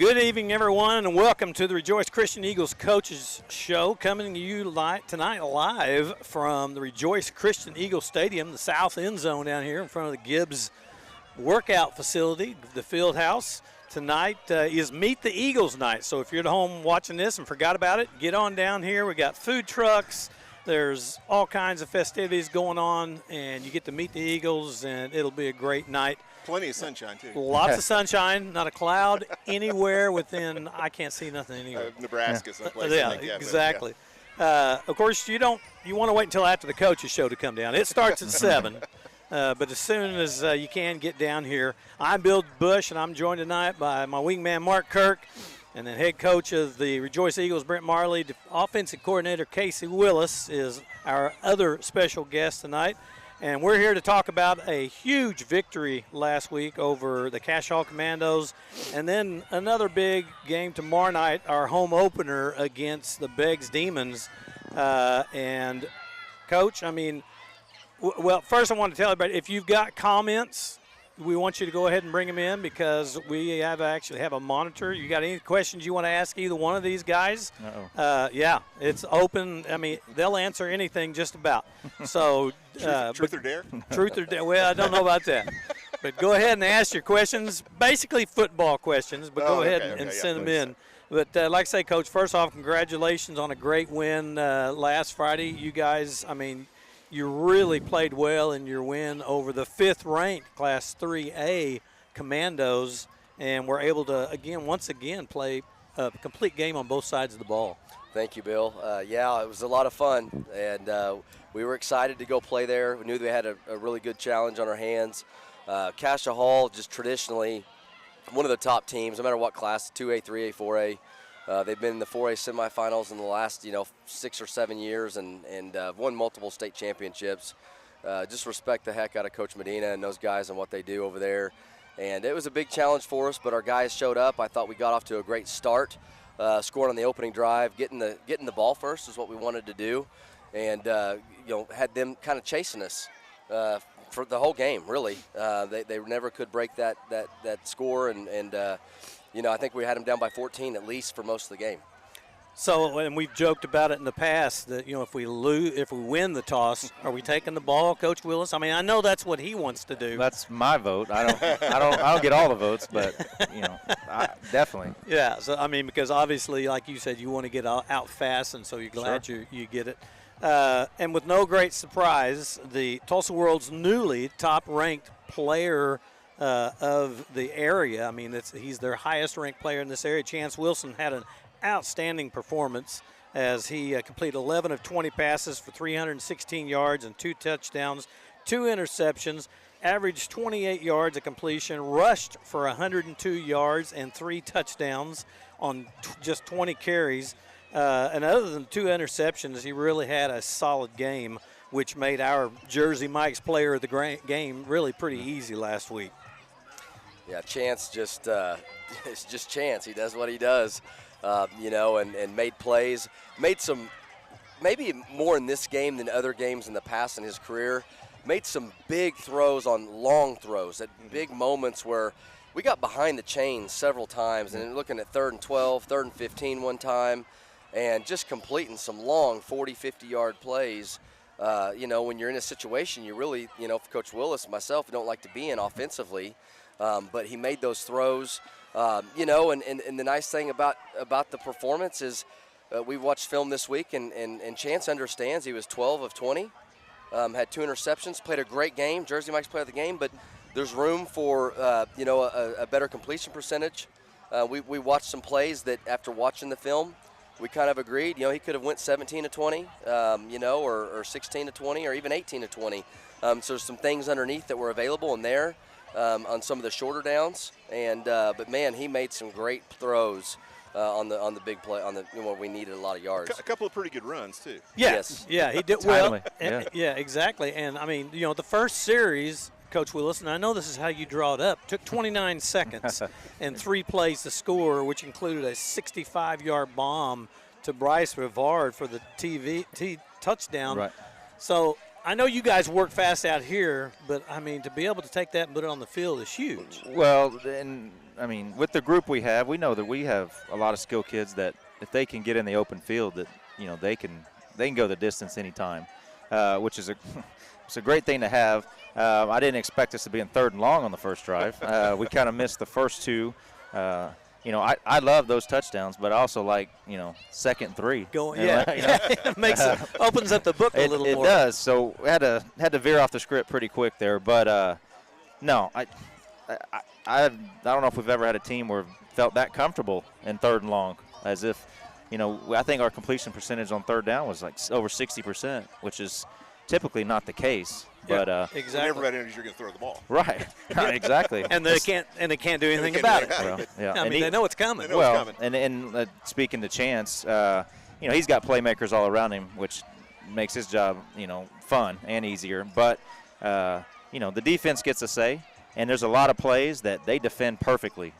Good evening, everyone, and welcome to the Rejoice Christian Eagles Coaches Show, coming to you tonight live from the Rejoice Christian Eagles Stadium, the south end zone down here in front of the Gibbs workout facility, the field house. Tonight is Meet the Eagles night, so if you're at home watching this and forgot about it, get on down here. We got food trucks. There's all kinds of festivities going on, and you get to meet the Eagles, and it'll be a great night. Plenty of sunshine, too. Lots of sunshine, not a cloud anywhere within, I can't see nothing anywhere. Nebraska someplace. Yeah, exactly. Of course, you want to wait until after the coaches show to come down. It starts at 7, but as soon as you can get down here. I'm Bill Bush, and I'm joined tonight by my wingman, Mark Kirk, and then head coach of the Rejoice Eagles, Brent Marley. The offensive coordinator, Casey Willis, is our other special guest tonight. And we're here to talk about a huge victory last week over the Cash Hall Commandos, and then another big game tomorrow night, our home opener against the Beggs Demons. And, Coach, well, first I want to tell everybody, if you've got comments, we want you to go ahead and bring them in because we actually have a monitor. You got any questions you want to ask either one of these guys? Yeah, it's open. They'll answer anything just about. So truth or dare? Truth or dare. Well, I don't know about that. But go ahead and ask your questions, basically football questions, but go ahead and send them in. But like I say, Coach, first off, congratulations on a great win last Friday. You guys, you really played well in your win over the 5th-ranked Class 3A Commandos, and were able to, once again, play a complete game on both sides of the ball. Thank you, Bill. Yeah, it was a lot of fun, and we were excited to go play there. We knew they had a really good challenge on our hands. Cassia Hall, just traditionally one of the top teams, no matter what class, 2A, 3A, 4A. They've been in the 4A semifinals in the last, 6 or 7 years and won multiple state championships. Just respect the heck out of Coach Medina and those guys and what they do over there. And it was a big challenge for us, but our guys showed up. I thought we got off to a great start, scoring on the opening drive, getting the ball first is what we wanted to do, and had them kind of chasing us for the whole game. Really, they never could break that score, and I think we had them down by 14 at least for most of the game. So, and we've joked about it in the past that, if we win the toss, are we taking the ball, Coach Willis? I know that's what he wants to do. That's my vote. I don't get all the votes, but definitely. Yeah. So because obviously, like you said, you want to get out fast, and so you're glad you get it. And with no great surprise, the Tulsa World's newly top-ranked player of the area. He's their highest-ranked player in this area. Chance Wilson had an outstanding performance as he completed 11 of 20 passes for 316 yards and 2 touchdowns, 2 interceptions, averaged 28 yards a completion, rushed for 102 yards and 3 touchdowns on just 20 carries. And other than 2 interceptions, he really had a solid game, which made our Jersey Mike's player of the game really pretty easy last week. Yeah, Chance it's just Chance. He does what he does, and made plays. Made some, maybe more in this game than other games in the past in his career. Made some big throws on long throws at big moments where we got behind the chains several times, and looking at 3rd and 12, 3rd and 15 one time, and just completing some long 40, 50-yard plays. When you're in a situation you really, for Coach Willis and myself, we don't like to be in offensively. But he made those throws, and the nice thing about the performance is we watched film this week, and Chance understands he was 12 of 20, had 2 interceptions, played a great game, Jersey Mike's player of the game, but there's room for, a better completion percentage. We watched some plays that after watching the film, we kind of agreed, he could have went 17 to 20, or 16 to 20, or even 18 to 20. So there's some things underneath that were available in there. On some of the shorter downs, but man, he made some great throws on the big play where we needed a lot of yards. A couple of pretty good runs too. Yes. Yeah, he did well. Yeah, exactly. And the first series, Coach Willis, and I know this is how you draw it up, took 29 seconds and 3 plays to score, which included a 65-yard bomb to Bryce Rivard for the touchdown. Right. So I know you guys work fast out here, but, I mean, to be able to take that and put it on the field is huge. Well, and I mean, with the group we have, we know that we have a lot of skilled kids that if they can get in the open field, that they can go the distance anytime, which is it's a great thing to have. I didn't expect us to be in 3rd and long on the first drive. We kind of missed the first 2. I love those touchdowns, but I also like 2nd and 3. It makes opens up the book a little more. It does. So we had to veer off the script pretty quick there, but no, I don't know if we've ever had a team where felt that comfortable in 3rd and long, as if I think our completion percentage on 3rd down was like over 60%, which is typically not the case. But exactly. Everybody knows you're going to throw the ball. Right. Exactly. and they can't do anything about it. Well, yeah. I mean, they know it's coming. They know it's coming. And speaking to Chance, he's got playmakers all around him, which makes his job, fun and easier. But the defense gets a say, and there's a lot of plays that they defend perfectly.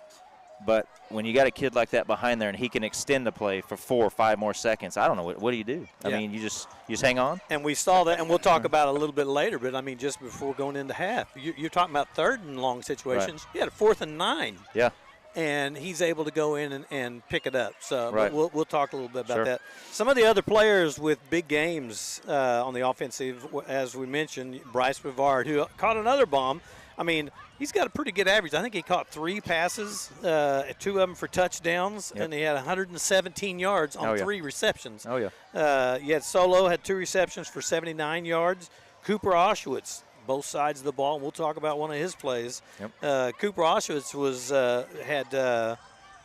But when you got a kid like that behind there and he can extend the play for 4 or 5 more seconds, I don't know, what do you do? I mean, you just hang on? And we saw that, and we'll talk about it a little bit later, but, I mean, just before going into half, you're talking about 3rd and long situations. Right. You had a 4th and 9. Yeah. And he's able to go in and pick it up. So right. we'll talk a little bit about that. Some of the other players with big games on the offensive, as we mentioned, Bryce Brevard, who caught another bomb. I mean, he's got a pretty good average. I think he caught 3 passes, 2 of them for touchdowns, and he had 117 yards on 3 receptions. Oh, yeah. You had Solo, had 2 receptions for 79 yards. Cooper Auschwitz, both sides of the ball, and we'll talk about one of his plays. Yep. Cooper Auschwitz had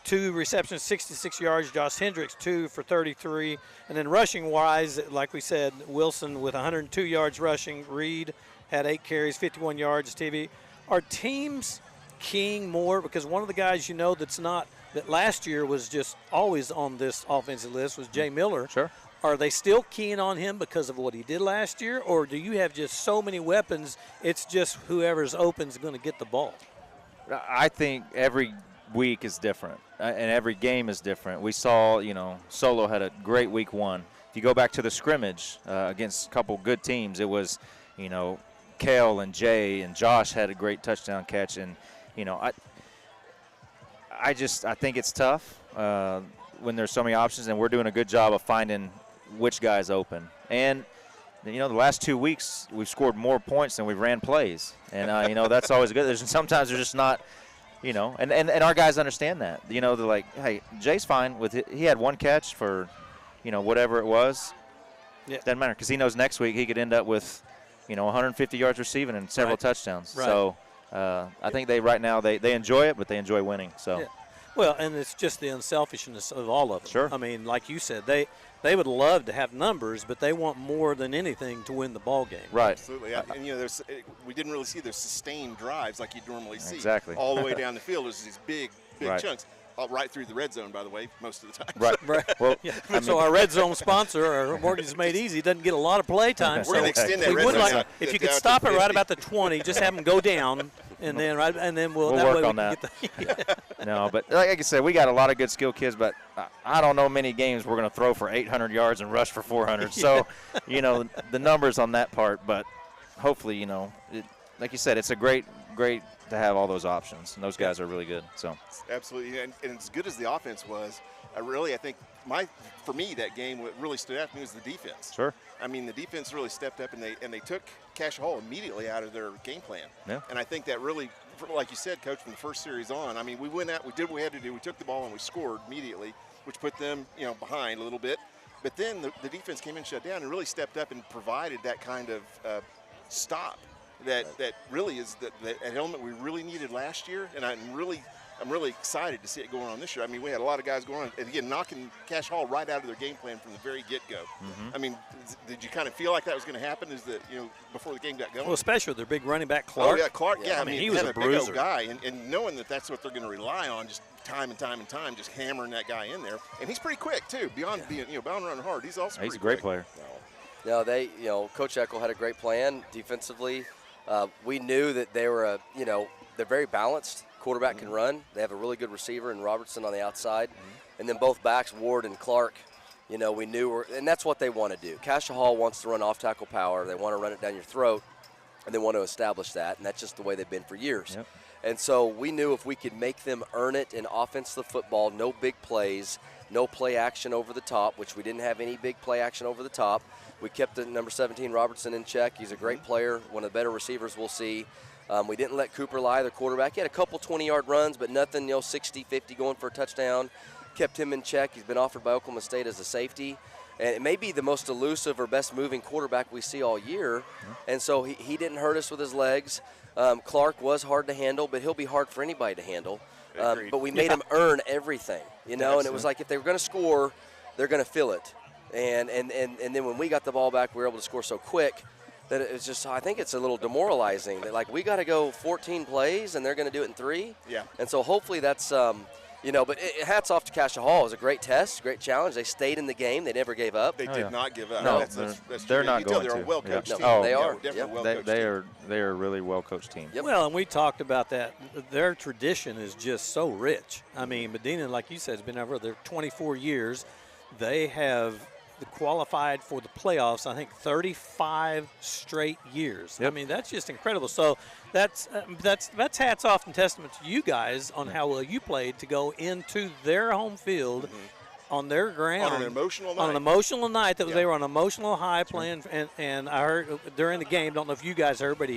2 receptions, 66 yards. Josh Hendricks, 2 for 33. And then rushing-wise, like we said, Wilson with 102 yards rushing. Reed had 8 carries, 51 yards. TV. Are teams keying more? Because one of the guys that last year was just always on this offensive list was Jay Miller. Sure. Are they still keying on him because of what he did last year? Or do you have just so many weapons, it's just whoever's open is going to get the ball? I think every week is different, and every game is different. We saw, Solo had a great week 1. If you go back to the scrimmage against a couple good teams, it was, Kale and Jay and Josh had a great touchdown catch, and I think it's tough when there's so many options, and we're doing a good job of finding which guy's open. And the last 2 weeks we've scored more points than we've ran plays, and that's always good. Sometimes they're just not, and our guys understand that. They're like, hey, Jay's fine with it. He had 1 catch for, whatever it was. Yeah. Doesn't matter, because he knows next week he could end up with 150 yards receiving and several touchdowns. Right. So I think right now they enjoy it, but they enjoy winning. So. Yeah. Well, and it's just the unselfishness of all of them. Sure. I mean, like you said, they would love to have numbers, but they want more than anything to win the ball game. Right. Absolutely. And we didn't really see those sustained drives like you'd normally see. Exactly. All the way down the field. There's these big right. chunks. Right through the red zone, by the way, most of the time. Right. Well, so our red zone sponsor, our Mortgage Made Easy, doesn't get a lot of play time. We're going to extend that red zone. If you could stop it right about the 20, just have them go down, and then we'll work on that. No, but like I said, we got a lot of good skilled kids, but I don't know many games we're going to throw for 800 yards and rush for 400. So, the numbers on that part, but hopefully, like you said, it's a great to have all those options, and those guys are really good. So absolutely, and as good as the offense was, I think for me that game what really stood out to me was the defense. Sure. I mean, the defense really stepped up, and they took Cash Hall immediately out of their game plan. Yeah. And I think that really, like you said, Coach, from the first series on, I mean, we went out, we did what we had to do. We took the ball and we scored immediately, which put them, behind a little bit. But then the defense came in, shut down, and really stepped up and provided that kind of stop. That really is that element we really needed last year, and I'm really excited to see it going on this year. I mean, we had a lot of guys going on, and again, knocking Cash Hall right out of their game plan from the very get-go. Mm-hmm. I mean, did you kind of feel like that was going to happen? Is that before the game got going? Well, especially with their big running back Clark. Oh yeah, Clark. Yeah, I mean he was a bruiser. Big old guy, and knowing that that's what they're going to rely on, just time and time and time, just hammering that guy in there, and he's pretty quick too. Beyond being bound running hard, he's also he's a pretty great quick. player. No, Coach Eckel had a great plan defensively. We knew that they were, they're very balanced. Quarterback can run. They have a really good receiver in Robertson on the outside. And then both backs, Ward and Clark, You know, we knew, and that's what they want to do. Cassia Hall wants to run off-tackle power. They want to run it down your throat, and they want to establish that, and that's just the way they've been for years. Yep. And so we knew if we could make them earn it in offensive football, no big plays, no play action over the top, which we didn't have any big play action over the top. We kept the number 17 Robertson in check. He's a great player, one of the better receivers we'll see. We didn't let Cooper lie, the quarterback. He had a couple 20-yard runs, but nothing, 60, 50 going for a touchdown. Kept him in check. He's been offered by Oklahoma State as a safety. And it may be the most elusive or best moving quarterback we see all year. And so he didn't hurt us with his legs. Clark was hard to handle, but he'll be hard for anybody to handle. But we made him earn everything, and it was like if they were going to score, they're going to feel it. And then when we got the ball back, we were able to score so quick that it was just, I think it's a little demoralizing. That, like, we got to go 14 plays, and they're going to do it in 3. Yeah. And so hopefully that's but hats off to Cassia Hall. It was a great test, great challenge. They stayed in the game. They never gave up. They did not give up. No, that's they're not going to. They're a well-coached team. No, they are. Definitely well-coached They are a really well-coached team. Yep. Well, and we talked about that. Their tradition is just so rich. I mean, Medina, like you said, has been over there 24 years. They have qualified for the playoffs, I think, 35 straight years. Yep. I mean, that's just incredible. So that's hats off and testament to you guys on how well you played to go into their home field on their ground on an emotional night. On an emotional night that they were on an emotional high playing. And I heard during the game, don't know if you guys heard, but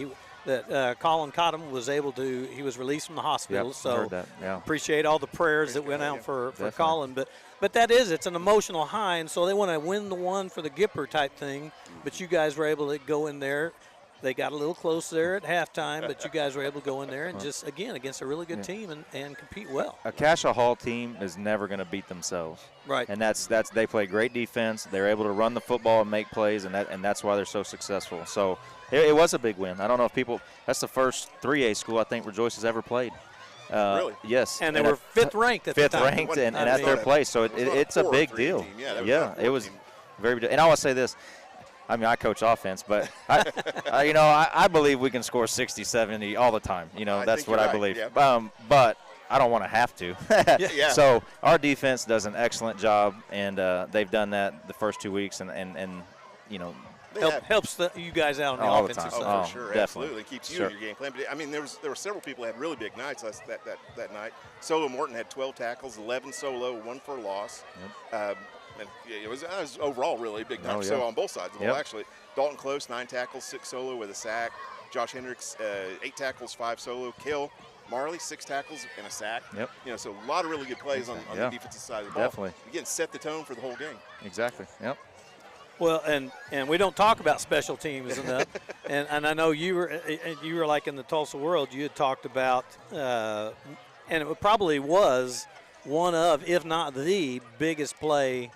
that Colin Cottom was able to. He was released from the hospital. Yep, so heard that. Yeah. appreciate all the prayers that went out for Colin, But it's an emotional high, and so they want to win the one for the Gipper type thing. But you guys were able to go in there. They got a little close there at halftime, but you guys were able to go in there and just, again, against a really good team and compete well. A Cassia Hall team is never going to beat themselves. Right. And that's they play great defense. They're able to run the football and make plays, and that's why they're so successful. So it was a big win. I don't know if that's the first 3A school I think Rejoice has ever played. Really? Yes. And they were fifth ranked at the time. Fifth ranked and at their place. So it's a big deal. Yeah, it was very big deal. And I want to say this. I mean, I coach offense, but I believe we can score 60, 70 all the time. That's what I believe. Yeah. But I don't want to have to. Yeah. So our defense does an excellent job, and they've done that the first 2 weeks, and helps you guys out on the all the offensive time. side. For sure, definitely. absolutely. It keeps you in your game plan. But, I mean, there were several people that had really big nights that night. Solo Morton had 12 tackles, 11 solo, 1 for a loss. Yep. And it was overall really a big night. Oh, yeah. So on both sides of the ball, Yep. actually. Dalton Close, 9 tackles, 6 solo with a sack. Josh Hendricks, 8 tackles, 5 solo. Kale Marley, 6 tackles and a sack. Yep. So a lot of really good plays on the defensive side of the ball. Definitely. Again, set the tone for the whole game. Exactly. Yep. Well, and we don't talk about special teams enough. and I know you were like in the Tulsa world. You had talked about, and it probably was one of, if not the biggest play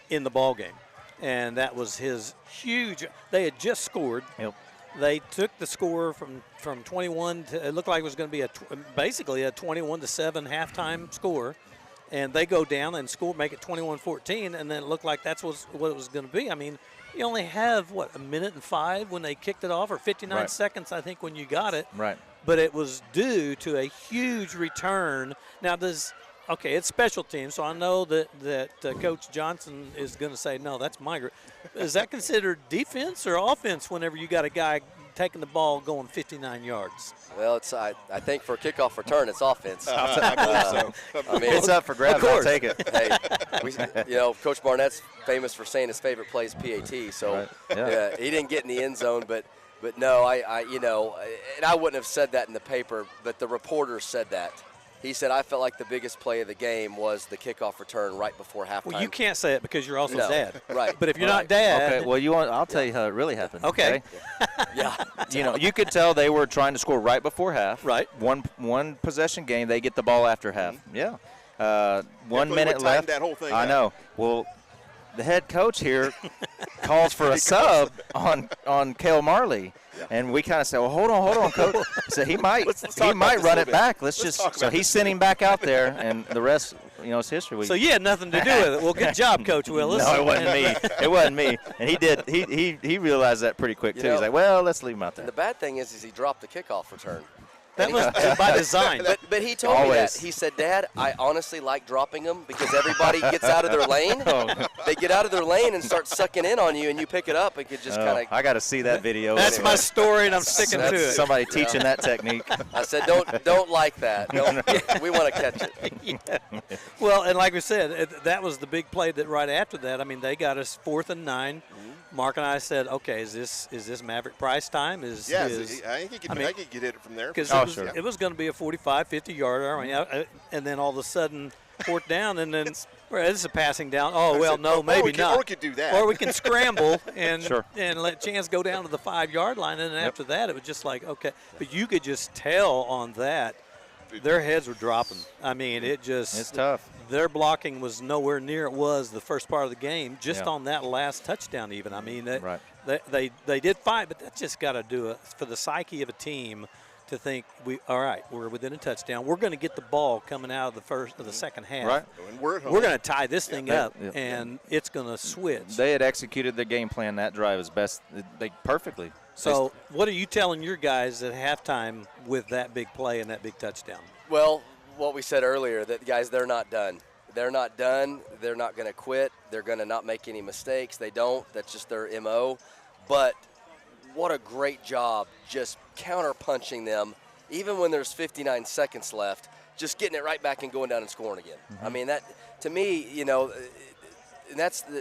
in the ball game, and that was his huge. They had just scored. Yep. They took the score from 21 to, it looked like it was going to be basically a 21-7 halftime score. And they go down and score, make it 21-14, and then it looked like that's what it was going to be. I mean, you only have, a minute and 5 when they kicked it off, or 59 seconds, I think, when you got it. Right. But it was due to a huge return. Now, it's special teams, so I know that Coach Johnson is going to say, no, that's my group. Is that considered defense or offense whenever you got a guy taking the ball going 59 yards? Well, I think for a kickoff return, it's offense. I believe so. I mean, It's up for grabs. I'll take it. Hey, Coach Barnett's famous for saying his favorite play is PAT. So he didn't get in the end zone, but no, and I wouldn't have said that in the paper, but the reporter said that. He said, I felt like the biggest play of the game was the kickoff return right before halftime. Well, you can't say it because you're also dad. Right. But if you're not dad. Okay, well, I'll tell you how it really happened. Okay. Yeah. You could tell they were trying to score right before half. Right. One possession game, they get the ball after half. Yeah. 1 minute left. That whole thing I know. Well, the head coach here calls for a sub on Kale Marley. Yeah. And we kind of said, well, hold on, Coach. So he might run it back. So he sent him back out there, and the rest, it's history. So you had nothing to do with it. Well, good job, Coach Willis. No, it wasn't me. It wasn't me. And he did. He realized that pretty quick too. He's like, well, let's leave him out there. The bad thing is he dropped the kickoff return. That was by design. But he told me that. He said, Dad, I honestly like dropping them because everybody gets out of their lane. They get out of their lane and start sucking in on you, and you pick it up and could just kind of. I got to see that video. That's my story, and I'm sticking to it. Somebody teaching that technique. I said, don't like that. We want to catch it. Yeah. Well, and like we said, that was the big play that right after that. I mean, they got us 4th and 9. Mark and I said, okay, is this Maverick Price time? I think he could hit it from there. Because it was going to be a 45, 50-yarder. I mean, and then all of a sudden, 4th down, and then this is a passing down. Oh, well, no, maybe not. Or we could do that. Or we can scramble and let Chance go down to the 5-yard line, and then after that, it was just like, okay. But you could just tell on that, their heads were dropping. I mean, it's tough. Their blocking was nowhere near it was the first part of the game, just on that last touchdown even. I mean, they did fight, but that's just got to do it for the psyche of a team to think, we're within a touchdown. We're going to get the ball coming out of the second half. Right. And we're going to tie this thing up, and it's going to switch. They had executed their game plan that drive as best perfectly. So what are you telling your guys at halftime with that big play and that big touchdown? Well, what we said earlier, that guys, they're not done. They're not done. They're not going to quit. They're going to not make any mistakes. They don't. That's just their MO. But what a great job just counter-punching them, even when there's 59 seconds left, just getting it right back and going down and scoring again. I mean, that to me,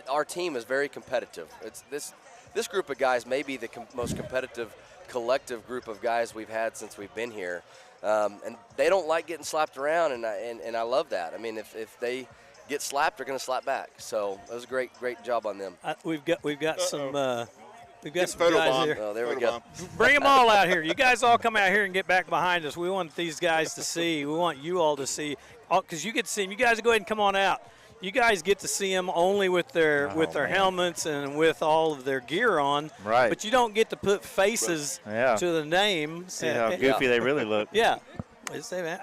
our team is very competitive. It's this group of guys may be the most competitive collective group of guys we've had since we've been here. And they don't like getting slapped around, and I love that. I mean, if they get slapped, they're going to slap back. So it was a great job on them. We've got some guys here. Oh, there we go. Bring them all out here. You guys all come out here and get back behind us. We want these guys to see. We want you all to see, because you get to see them. You guys go ahead and come on out. You guys get to see them only with their helmets and with all of their gear on. Right. But you don't get to put faces to the name. See how goofy they really look. Yeah.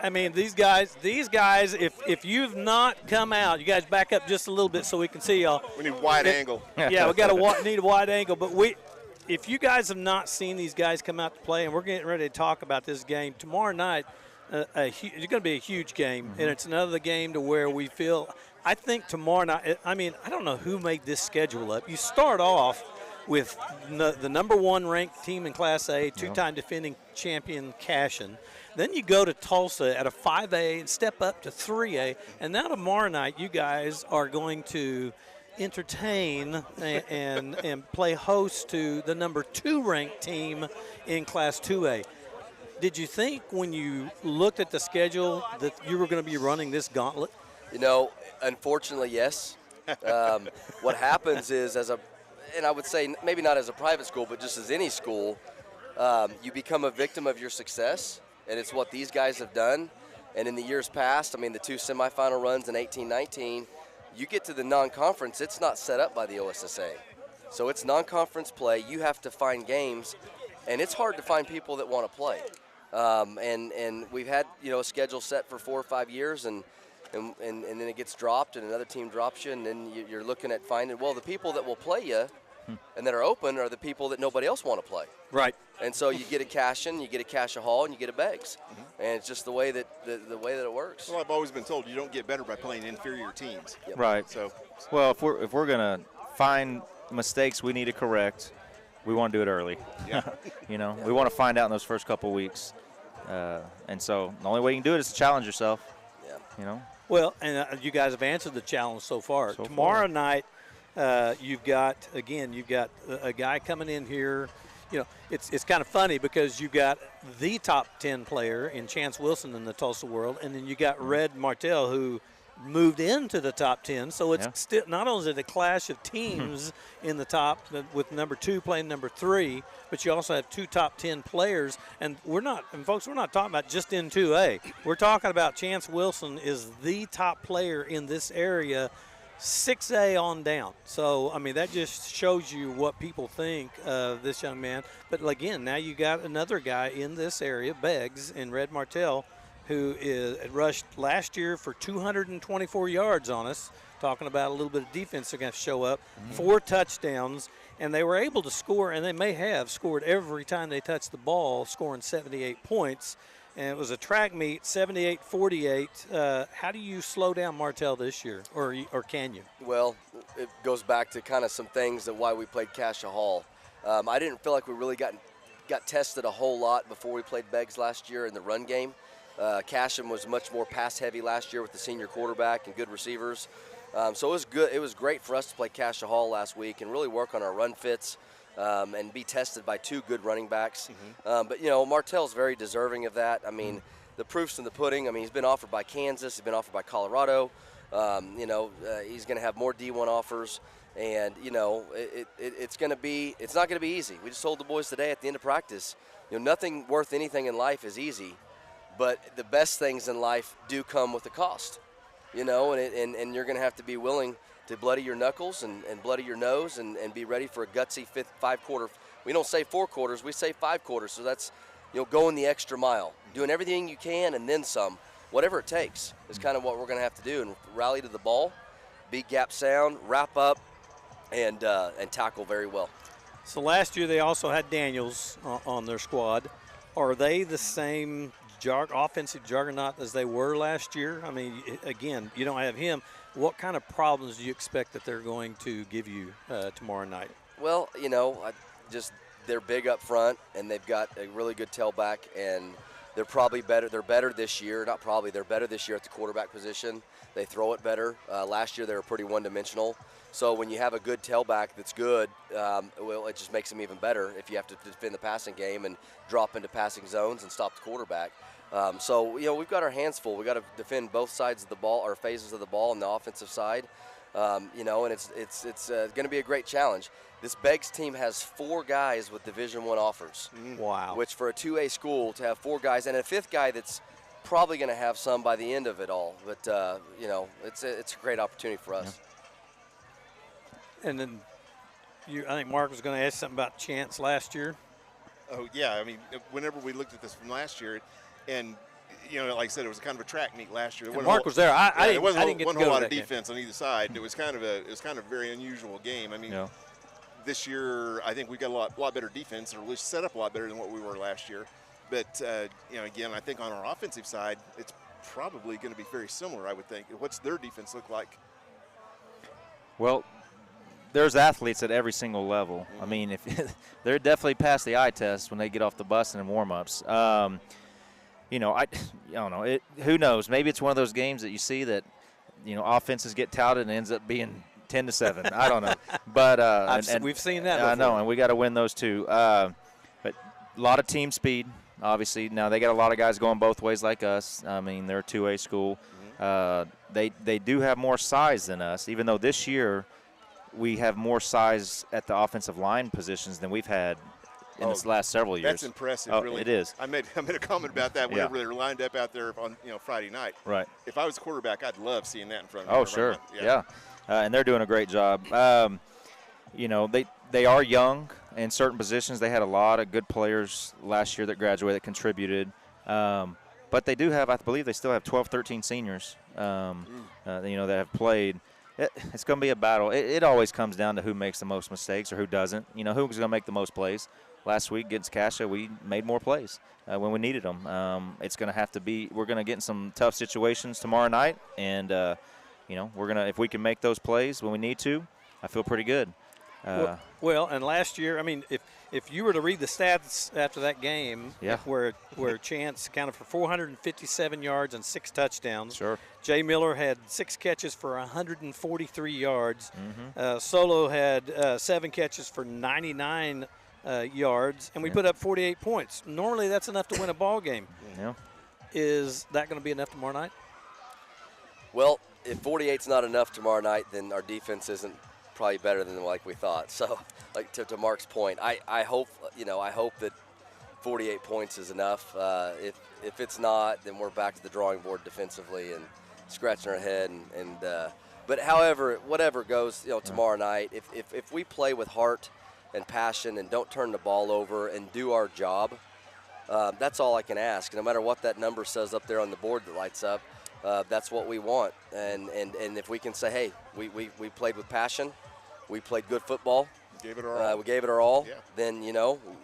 I mean, these guys, if you've not come out, you guys back up just a little bit so we can see y'all. We need wide angle. Yeah, we need a wide angle. But if you guys have not seen these guys come out to play, and we're getting ready to talk about this game tomorrow night, it's going to be a huge game, and it's another game to where we feel. I think tomorrow night, I mean, I don't know who made this schedule up. You start off with the number 1 ranked team in Class A, 2-time defending champion Cashin. Then you go to Tulsa at a 5A and step up to 3A. And now tomorrow night, you guys are going to entertain and play host to the number 2 ranked team in Class 2A. Did you think when you looked at the schedule that you were going to be running this gauntlet? Unfortunately, yes. What happens is, and I would say maybe not as a private school, but just as any school, you become a victim of your success, and it's what these guys have done. And in the years past, I mean, the 2 semifinal runs in 18-19, you get to the non-conference, it's not set up by the OSSA. So it's non-conference play. You have to find games, and it's hard to find people that want to play. And we've had, a schedule set for 4 or 5 years, and then it gets dropped, and another team drops you, and then you're looking at finding, the people that will play you and that are open are the people that nobody else want to play. Right. And so you get a Cashin, you get a Cash a Hall, and you get a Beggs. And it's just the way that it works. Well, I've always been told you don't get better by playing inferior teams. Yep. Right. So, well, if we're going to find mistakes we need to correct, we want to do it early. Yeah. We want to find out in those first couple of weeks. And so the only way you can do it is to challenge yourself. Yeah. Well, and you guys have answered the challenge so far. Tomorrow night, you've got a guy coming in here. It's kind of funny because you've got the top 10 player in Chance Wilson in the Tulsa world, and then you got Red Martell, who moved into the top 10. So it's still not only is it a clash of teams in the top with number 2 playing number 3, but you also have 2 top 10 players. And folks, we're not talking about just in 2A. We're talking about Chance Wilson is the top player in this area, 6A on down. So, I mean, that just shows you what people think of this young man. But again, now you got another guy in this area, Beggs and Red Martell, who rushed last year for 224 yards on us, talking about a little bit of defense they're going to show up, 4 touchdowns, and they were able to score, and they may have scored every time they touched the ball, scoring 78 points. and it was a track meet, 78-48. How do you slow down Martell this year, or can you? Well, it goes back to kind of some things that why we played Cassia Hall. I didn't feel like we really got tested a whole lot before we played Beggs last year in the run game. Cassia was much more pass-heavy last year with the senior quarterback and good receivers. So it was good. It was great for us to play Cassia Hall last week and really work on our run fits. And be tested by two good running backs. But, Martell's very deserving of that. I mean, the proof's in the pudding. I mean, he's been offered by Kansas. He's been offered by Colorado. He's going to have more D1 offers. And, it's not going to be easy. We just told the boys today at the end of practice, nothing worth anything in life is easy. But the best things in life do come with a cost, and you're going to have to be willing to bloody your knuckles and bloody your nose and be ready for a gutsy 5-quarter. We don't say 4 quarters, we say 5 quarters. So that's, going the extra mile, doing everything you can and then some, whatever it takes is kind of what we're going to have to do and rally to the ball, be gap sound, wrap up, and tackle very well. So last year they also had Daniels on their squad. Are they the same offensive juggernaut as they were last year? I mean, again, you don't have him. What kind of problems do you expect that they're going to give you tomorrow night? Well, they're big up front, and they've got a really good tailback, and they're probably better. They're better this year. Not probably. They're better this year at the quarterback position. They throw it better. Last year they were pretty one-dimensional. So when you have a good tailback that's good, it just makes them even better if you have to defend the passing game and drop into passing zones and stop the quarterback. We've got our hands full. We've got to defend both sides of the ball, or phases of the ball on the offensive side, and it's going to be a great challenge. This Beggs team has 4 guys with Division I offers. Wow. Which for a 2A school to have 4 guys and a 5th guy that's probably going to have some by the end of it all. But, it's a great opportunity for us. Yeah. And then I think Mark was going to ask something about Chance last year. Oh, yeah. I mean, whenever we looked at this from last year, and, like I said, it was kind of a track meet last year. Mark was there. I didn't get to go to a lot that of defense on either side. It was kind of a very unusual game. I mean, this year I think we got a lot better defense, or at least set up a lot better than what we were last year. But again, I think on our offensive side, it's probably going to be very similar. I would think. What's their defense look like? Well, there's athletes at every single level. I mean, if they're definitely past the eye test when they get off the bus and in warm-ups. I don't know. Who knows? Maybe it's one of those games that you see that, offenses get touted and ends up being 10-7. I don't know. But we've seen that before. I know, and we got to win those too. But a lot of team speed, obviously. Now they got a lot of guys going both ways like us. I mean, they're a 2A school. They do have more size than us, even though this year we have more size at the offensive line positions than we've had in the last several years. That's impressive, really. It is. I made a comment about that whenever they were lined up out there on Friday night. Right. If I was a quarterback, I'd love seeing that in front of me. Oh, sure. Yeah. And they're doing a great job. They are young in certain positions. They had a lot of good players last year that graduated, that contributed. But they do have, I believe they still have 12, 13 seniors, that have played. It's going to be a battle. It always comes down to who makes the most mistakes or who doesn't. Who's going to make the most plays. Last week against Cassia, we made more plays when we needed them. It's going to have to be – we're going to get in some tough situations tomorrow night, and, we're going to – if we can make those plays when we need to, I feel pretty good. And last year, I mean, if you were to read the stats after that game, where Chance accounted for 457 yards and 6 touchdowns. Sure. Jay Miller had 6 catches for 143 yards. Solo had 7 catches for 99 yards, and we put up 48 points. Normally, that's enough to win a ball game. Yeah. Is that going to be enough tomorrow night? Well, if 48's not enough tomorrow night, then our defense isn't probably better than like we thought. So, like to Mark's point, I hope that 48 points is enough. If it's not, then we're back to the drawing board defensively and scratching our head. But however, whatever goes, tomorrow night, if we play with heart and passion and don't turn the ball over and do our job, that's all I can ask. No matter what that number says up there on the board that lights up, that's what we want. And if we can say, hey, we played with passion, we played good football, Gave it our all. We gave it our all. Yeah. Then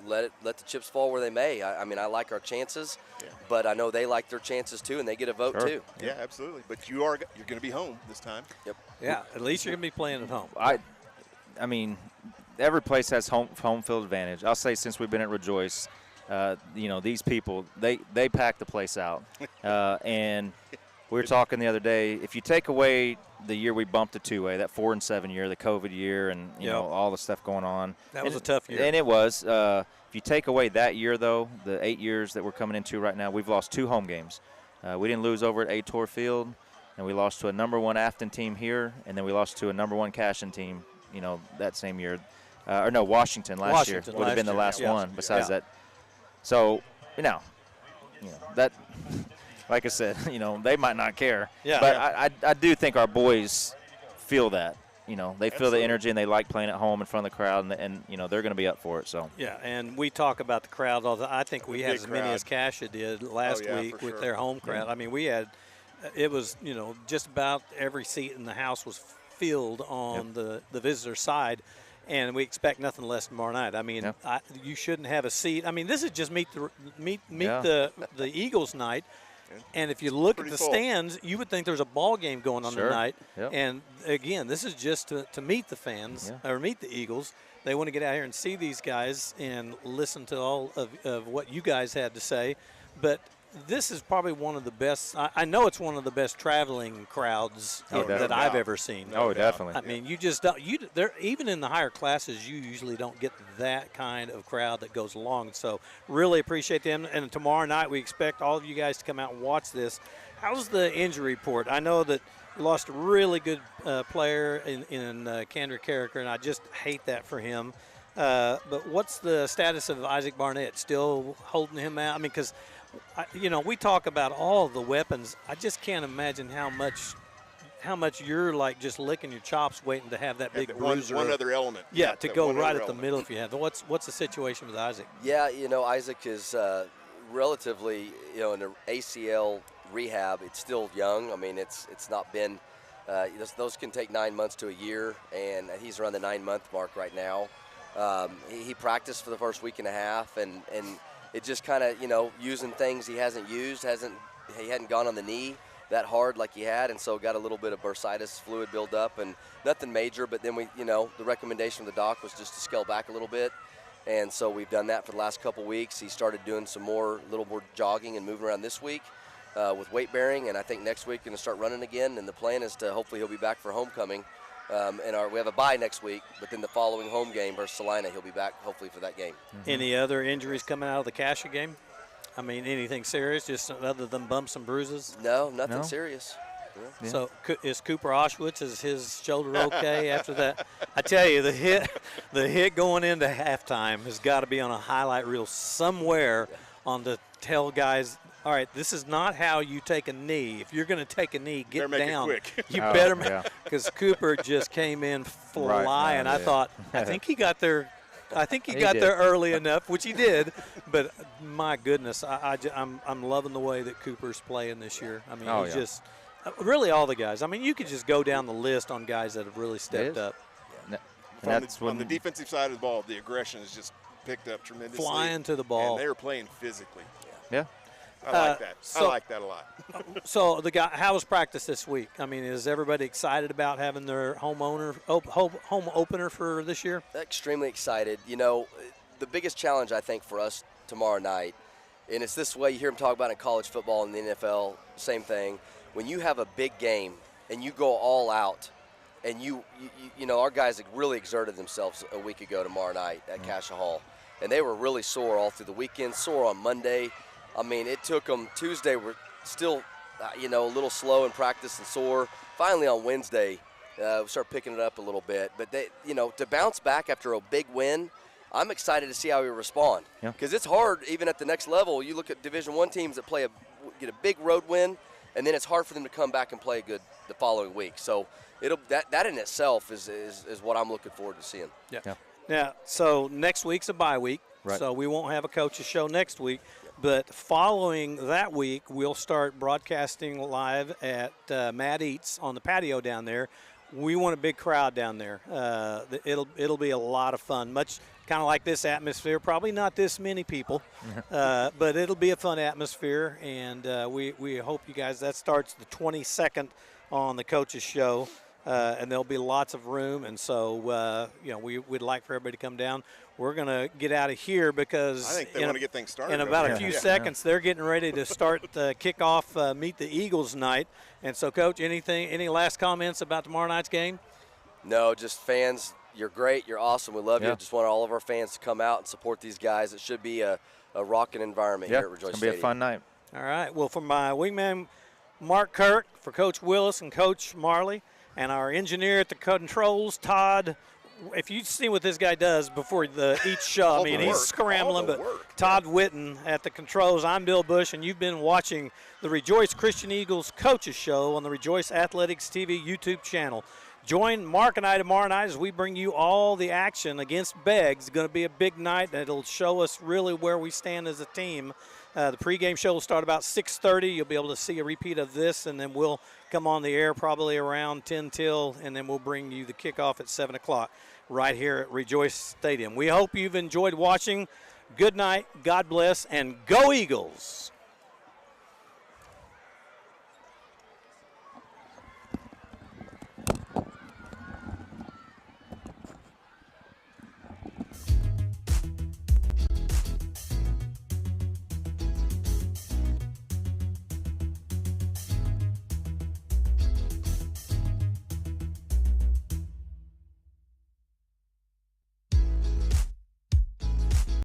let the chips fall where they may. I mean, I like our chances, Yeah. but I know they like their chances too, and they get a vote too. Yeah, absolutely. But you're going to be home this time. Yep. Yeah, at least you're going to be playing at home. I mean, every place has home field advantage. I'll say since we've been at Rejoice, these people, they pack the place out. And we were talking the other day, if you take away the year we bumped to 2A, that 4-7 year, the COVID year, and all the stuff going on. That was a tough year. And it was. If you take away that year, though, the 8 years that we're coming into right now, we've lost 2 home games. We didn't lose over at Ator Field, and we lost to a #1 Afton team here, and then we lost to a #1 Cashin team, that same year. Washington last year would have been the last one besides that. So, that – like I said, they might not care. Yeah. But I do think our boys feel that. They feel the energy and they like playing at home in front of the crowd, and they're going to be up for it. So. Yeah, and we talk about the crowd all the time. I think we had as many as Cassia did last week with their home crowd. Yeah. I mean, we had it was, just about every seat in the house was filled on the visitor side. And we expect nothing less tomorrow night. I mean, you shouldn't have a seat. I mean, this is just meet the Eagles night. And if you look at the stands, you would think there's a ball game going on tonight. Yep. And, again, this is just to meet the fans or meet the Eagles. They want to get out here and see these guys and listen to all of what you guys had to say. But this is probably one of the best. I know it's one of the best traveling crowds that I've ever seen. Oh, definitely. I mean, you just don't. Even in the higher classes, you usually don't get that kind of crowd that goes along. So, really appreciate them. And tomorrow night, we expect all of you guys to come out and watch this. How's the injury report? I know that you lost a really good player in Kendrick Carricker, and I just hate that for him. But what's the status of Isaac Barnett? Still holding him out? I mean, because we talk about all the weapons. I just can't imagine how much you're like just licking your chops waiting to have that big bruiser. One other element. Yeah, to go right at the middle if you have. What's the situation with Isaac? Yeah, Isaac is relatively, in the ACL rehab. It's still young. I mean, it's not been. Those can take 9 months to a year, and he's around the 9-month mark right now. He practiced for the first week and a half, and it just kind of, using things he hasn't used. He hadn't gone on the knee that hard like he had, and so got a little bit of bursitis fluid build up, and nothing major. But then the recommendation from the doc was just to scale back a little bit, and so we've done that for the last couple weeks. He started doing little more jogging and moving around this week with weight bearing, and I think next week going to start running again. And the plan is to hopefully he'll be back for homecoming. We have a bye next week, but then the following home game versus Salina, he'll be back hopefully for that game. Mm-hmm. Any other injuries coming out of the Cassia game? I mean, anything serious, just other than bumps and bruises? No, nothing serious. Yeah. So is Cooper Auschwitz, is his shoulder okay after that? I tell you, the hit going into halftime has got to be on a highlight reel somewhere on to tell guys, all right, this is not how you take a knee. If you're going to take a knee, get down. You better make it quick. Because Cooper just came in flying. I thought, I think he got there. I think he got there early enough, which he did. But my goodness, I'm loving the way that Cooper's playing this year. I mean, he's just really all the guys. I mean, you could just go down the list on guys that have really stepped up. Yeah. On the defensive side of the ball, the aggression has just picked up tremendously. Flying to the ball. And they were playing physically. Yeah. I like that. I like that a lot. So how was practice this week? I mean, is everybody excited about having their home opener for this year? Extremely excited. The biggest challenge I think for us tomorrow night, and it's this way you hear them talk about in college football and the NFL, same thing. When you have a big game and you go all out, and our guys really exerted themselves a week ago tomorrow night at Cassia Hall, and they were really sore all through the weekend, sore on Monday. I mean, it took them Tuesday. We're still, a little slow in practice and sore. Finally, on Wednesday, we started picking it up a little bit. But they, to bounce back after a big win, I'm excited to see how we respond. Because it's hard, even at the next level. You look at Division I teams that get a big road win, and then it's hard for them to come back and play good the following week. So that in itself is what I'm looking forward to seeing. Yeah. So next week's a bye week. Right. So we won't have a coach's show next week. But following that week, we'll start broadcasting live at Matt Eats on the patio down there we want a big crowd down there. It'll be a lot of fun. Much kind of like this atmosphere. Probably not this many people, but it'll be a fun atmosphere. And we hope you guys. That starts the 22nd on the Coaches Show, and there'll be lots of room. And so we'd like for everybody to come down. We're going to get out of here because I think they want to get things started. In about a few seconds, they're getting ready to start kick off Meet the Eagles night. And so, Coach, any last comments about tomorrow night's game? No, just fans, you're great. You're awesome. We love you. Just want all of our fans to come out and support these guys. It should be a rocking environment here at Rejoice It's going to be a fun night. All right. Well, for my wingman, Mark Kirk, for Coach Willis and Coach Marley, and our engineer at the controls, Todd. If you see what this guy does before each show, he's scrambling. But Todd Witten at the controls. I'm Bill Bush, and you've been watching the Rejoice Christian Eagles Coaches Show on the Rejoice Athletics TV YouTube channel. Join Mark and I tomorrow night as we bring you all the action against Beggs. It's going to be a big night, and it'll show us really where we stand as a team. The pregame show will start about 6:30. You'll be able to see a repeat of this, and then we'll come on the air probably around 10 till, and then we'll bring you the kickoff at 7 o'clock right here at Rejoice Stadium. We hope you've enjoyed watching. Good night, God bless, and go Eagles!